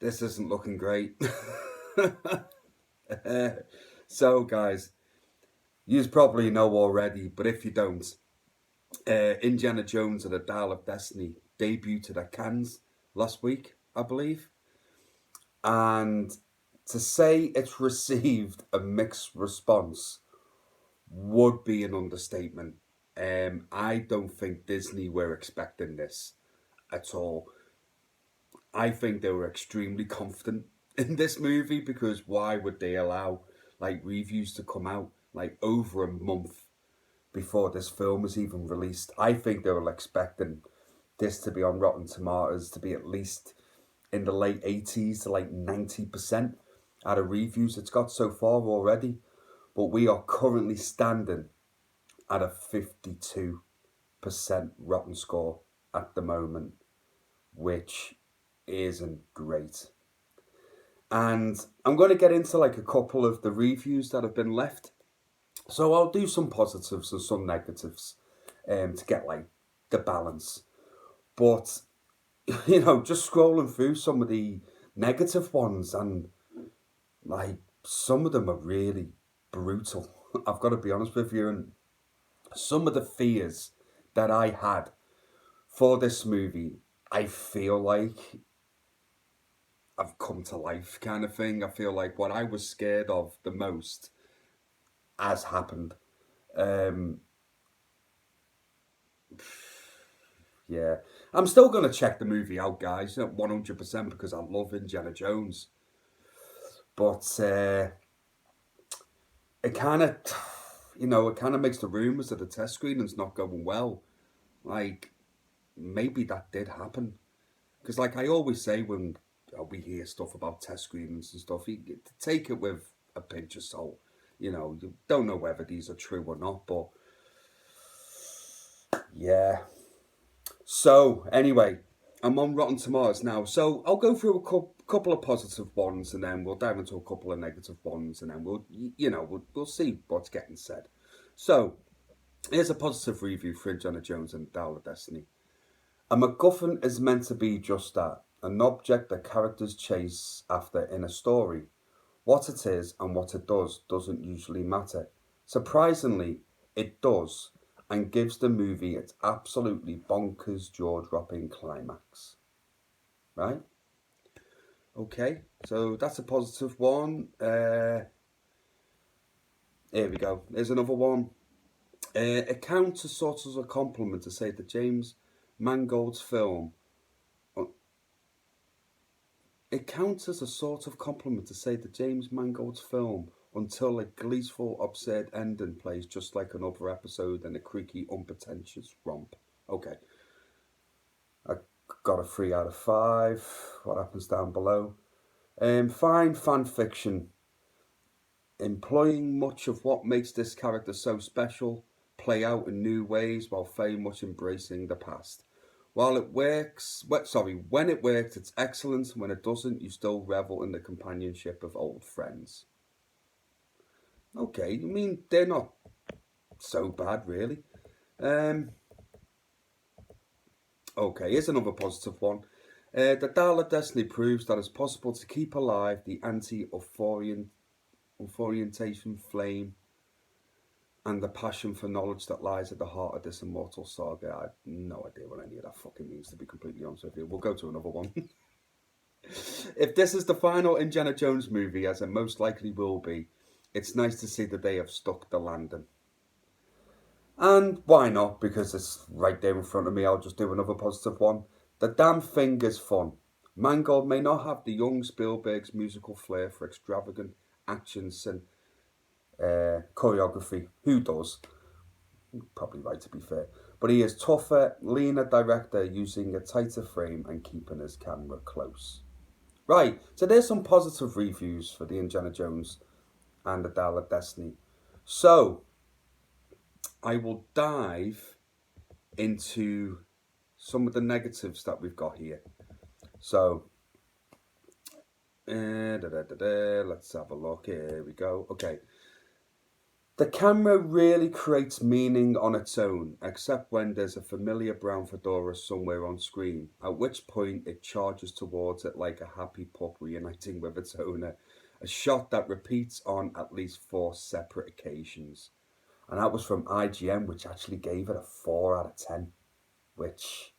This isn't looking great. So, guys, you probably know already, but if you don't, Indiana Jones and the Dial of Destiny debuted at Cannes last week, I believe. And to say it's received a mixed response would be an understatement. I don't think Disney were expecting this at all. I think they were extremely confident in this movie because why would they allow like reviews to come out like over a month before this film was even released? I think they were expecting this to be on Rotten Tomatoes to be at least in the late 80s to like 90% out of reviews it's got so far already. But we are currently standing at a 52% Rotten score at the moment, which isn't great. And I'm going to get into like a couple of the reviews that have been left. So I'll do some positives and some negatives to get like the balance. But, just scrolling through some of the negative ones and like some of them are really brutal. I've got to be honest with you. And some of the fears that I had for this movie, I feel like I've come to life kind of thing. I feel like what I was scared of the most has happened. Um, yeah. I'm still going to check the movie out, guys, at 100% because I love Indiana Jones. But it kind of, it kind of makes the rumours of the test screenings not going well. Like, maybe that did happen. Because, like I always say when we hear stuff about test screenings and stuff, you take it with a pinch of salt. You don't know whether these are true or not, but yeah. So, anyway, I'm on Rotten Tomatoes now. So, I'll go through a couple of positive ones and then we'll dive into a couple of negative ones and then we'll see what's getting said. So, here's a positive review for Indiana Jones and Dial of Destiny. A MacGuffin is meant to be just that, an object that characters chase after in a story. What it is and what it doesn't usually matter. Surprisingly, it does, and gives the movie its absolutely bonkers, jaw-dropping climax. Right? Okay, so that's a positive one. Here we go. Here's another one. It counts as sort of a compliment to say that James Mangold's film It counts as a sort of compliment to say that James Mangold's film, until a gleeful, absurd ending, plays just like another episode in a creaky, unpretentious romp. Okay, I got a 3 out of 5. What happens down below? Fine fan fiction, employing much of what makes this character so special, play out in new ways while very much embracing the past. While it works, when it works, it's excellent. When it doesn't, you still revel in the companionship of old friends. Okay, I mean, they're not so bad, really. Um, okay, here's another positive one. The Dial of Destiny proves that it's possible to keep alive the anti-orientation flame and the passion for knowledge that lies at the heart of this immortal saga. I have no idea what any of that fucking means, to be completely honest with you. We'll go to another one. If this is the final Indiana Jones movie, as it most likely will be, it's nice to see that they have stuck the landing. And why not? Because it's right there in front of me, I'll just do another positive one. The damn thing is fun. Mangold may not have the young Spielberg's musical flair for extravagant actions and choreography. Who does? Probably right, to be fair. But he is tougher, leaner director using a tighter frame and keeping his camera close. Right, so there's some positive reviews for the Indiana Jones and the Dial of Destiny. So, I will dive into some of the negatives that we've got here. So, let's have a look. Here we go. Okay. The camera really creates meaning on its own, except when there's a familiar brown fedora somewhere on screen, at which point it charges towards it like a happy pup reuniting with its owner, a shot that repeats on at least 4 separate occasions. And that was from IGN, which actually gave it a 4 out of 10, which,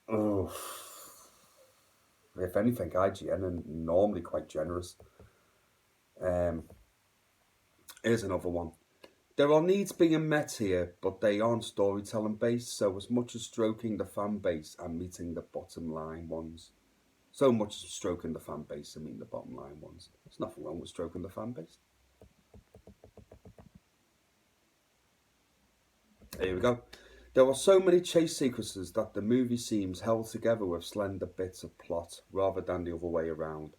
oh, if anything, IGN are normally quite generous. Here's another one. There are needs being met here, but they aren't storytelling based, so as much as stroking the fan base and meeting the bottom line ones. So much as stroking the fan base and meeting the bottom line ones. There's nothing wrong with stroking the fan base. Here we go. There are so many chase sequences that the movie seems held together with slender bits of plot rather than the other way around.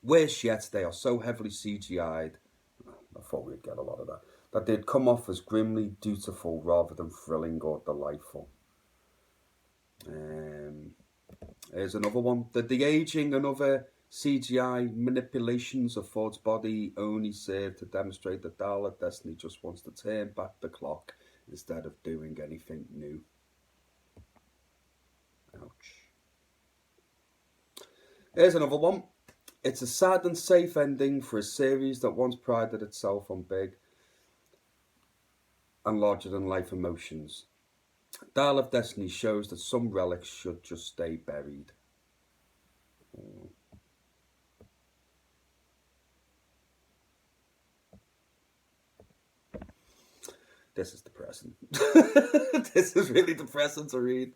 Worse yet, they are so heavily CGI'd, I thought we'd get a lot of that they'd come off as grimly dutiful rather than thrilling or delightful. Here's another one. The de-aging and other CGI manipulations of Ford's body only serve to demonstrate that Dial of Destiny just wants to turn back the clock instead of doing anything new. Ouch. Here's another one. It's a sad and safe ending for a series that once prided itself on big and larger-than-life emotions. Dial of Destiny shows that some relics should just stay buried. This is depressing. This is really depressing to read.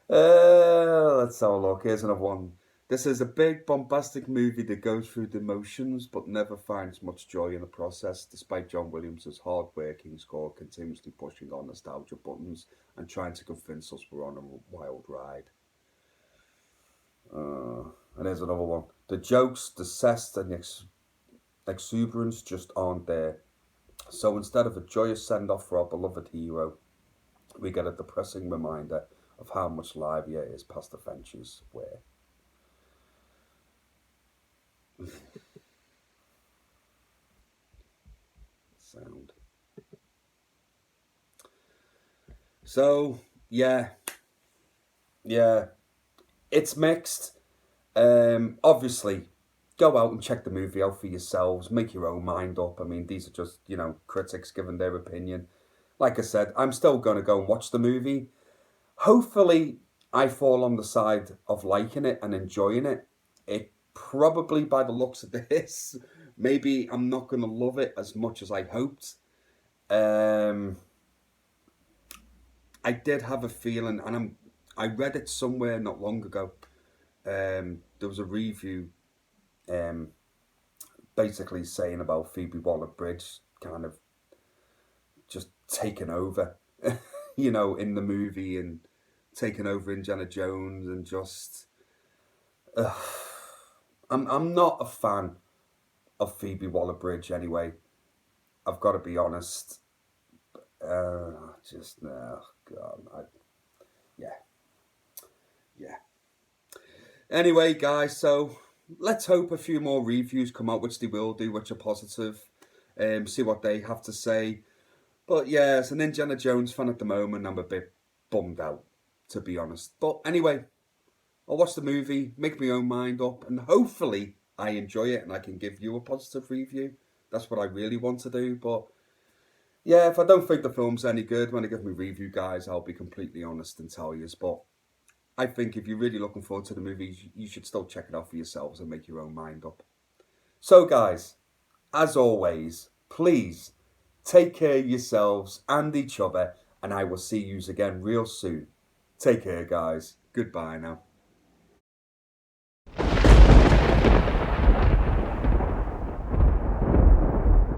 Let's have a look. Here's another one. This is a big, bombastic movie that goes through the motions but never finds much joy in the process, despite John Williams' hard-working score continuously pushing on nostalgia buttons and trying to convince us we're on a wild ride. And here's another one. The jokes, the zest, and the exuberance just aren't there. So instead of a joyous send-off for our beloved hero, we get a depressing reminder of how much livelier his past adventures were. Sound. So, yeah, it's mixed. Obviously, go out and check the movie out for yourselves. Make your own mind up. I mean, these are just, critics giving their opinion. Like I said, I'm still going to go and watch the movie. Hopefully, I fall on the side of liking it and enjoying it. It probably, by the looks of this, maybe I'm not going to love it as much as I hoped. I did have a feeling, and I read it somewhere not long ago. There was a review basically saying about Phoebe Waller-Bridge kind of just taking over, in the movie and taking over Indiana Jones and just... I'm not a fan of Phoebe Waller-Bridge anyway. I've got to be honest. God, yeah. Anyway, guys, so let's hope a few more reviews come out, which they will do, which are positive. See what they have to say. But yeah, as an Indiana Jones fan at the moment, I'm a bit bummed out, to be honest. But anyway, I'll watch the movie, make my own mind up, and hopefully I enjoy it and I can give you a positive review. That's what I really want to do. But yeah, if I don't think the film's any good when I give my review, guys, I'll be completely honest and tell you. But I think if you're really looking forward to the movie, you should still check it out for yourselves and make your own mind up. So guys, as always, please take care of yourselves and each other, and I will see you again real soon. Take care, guys. Goodbye now.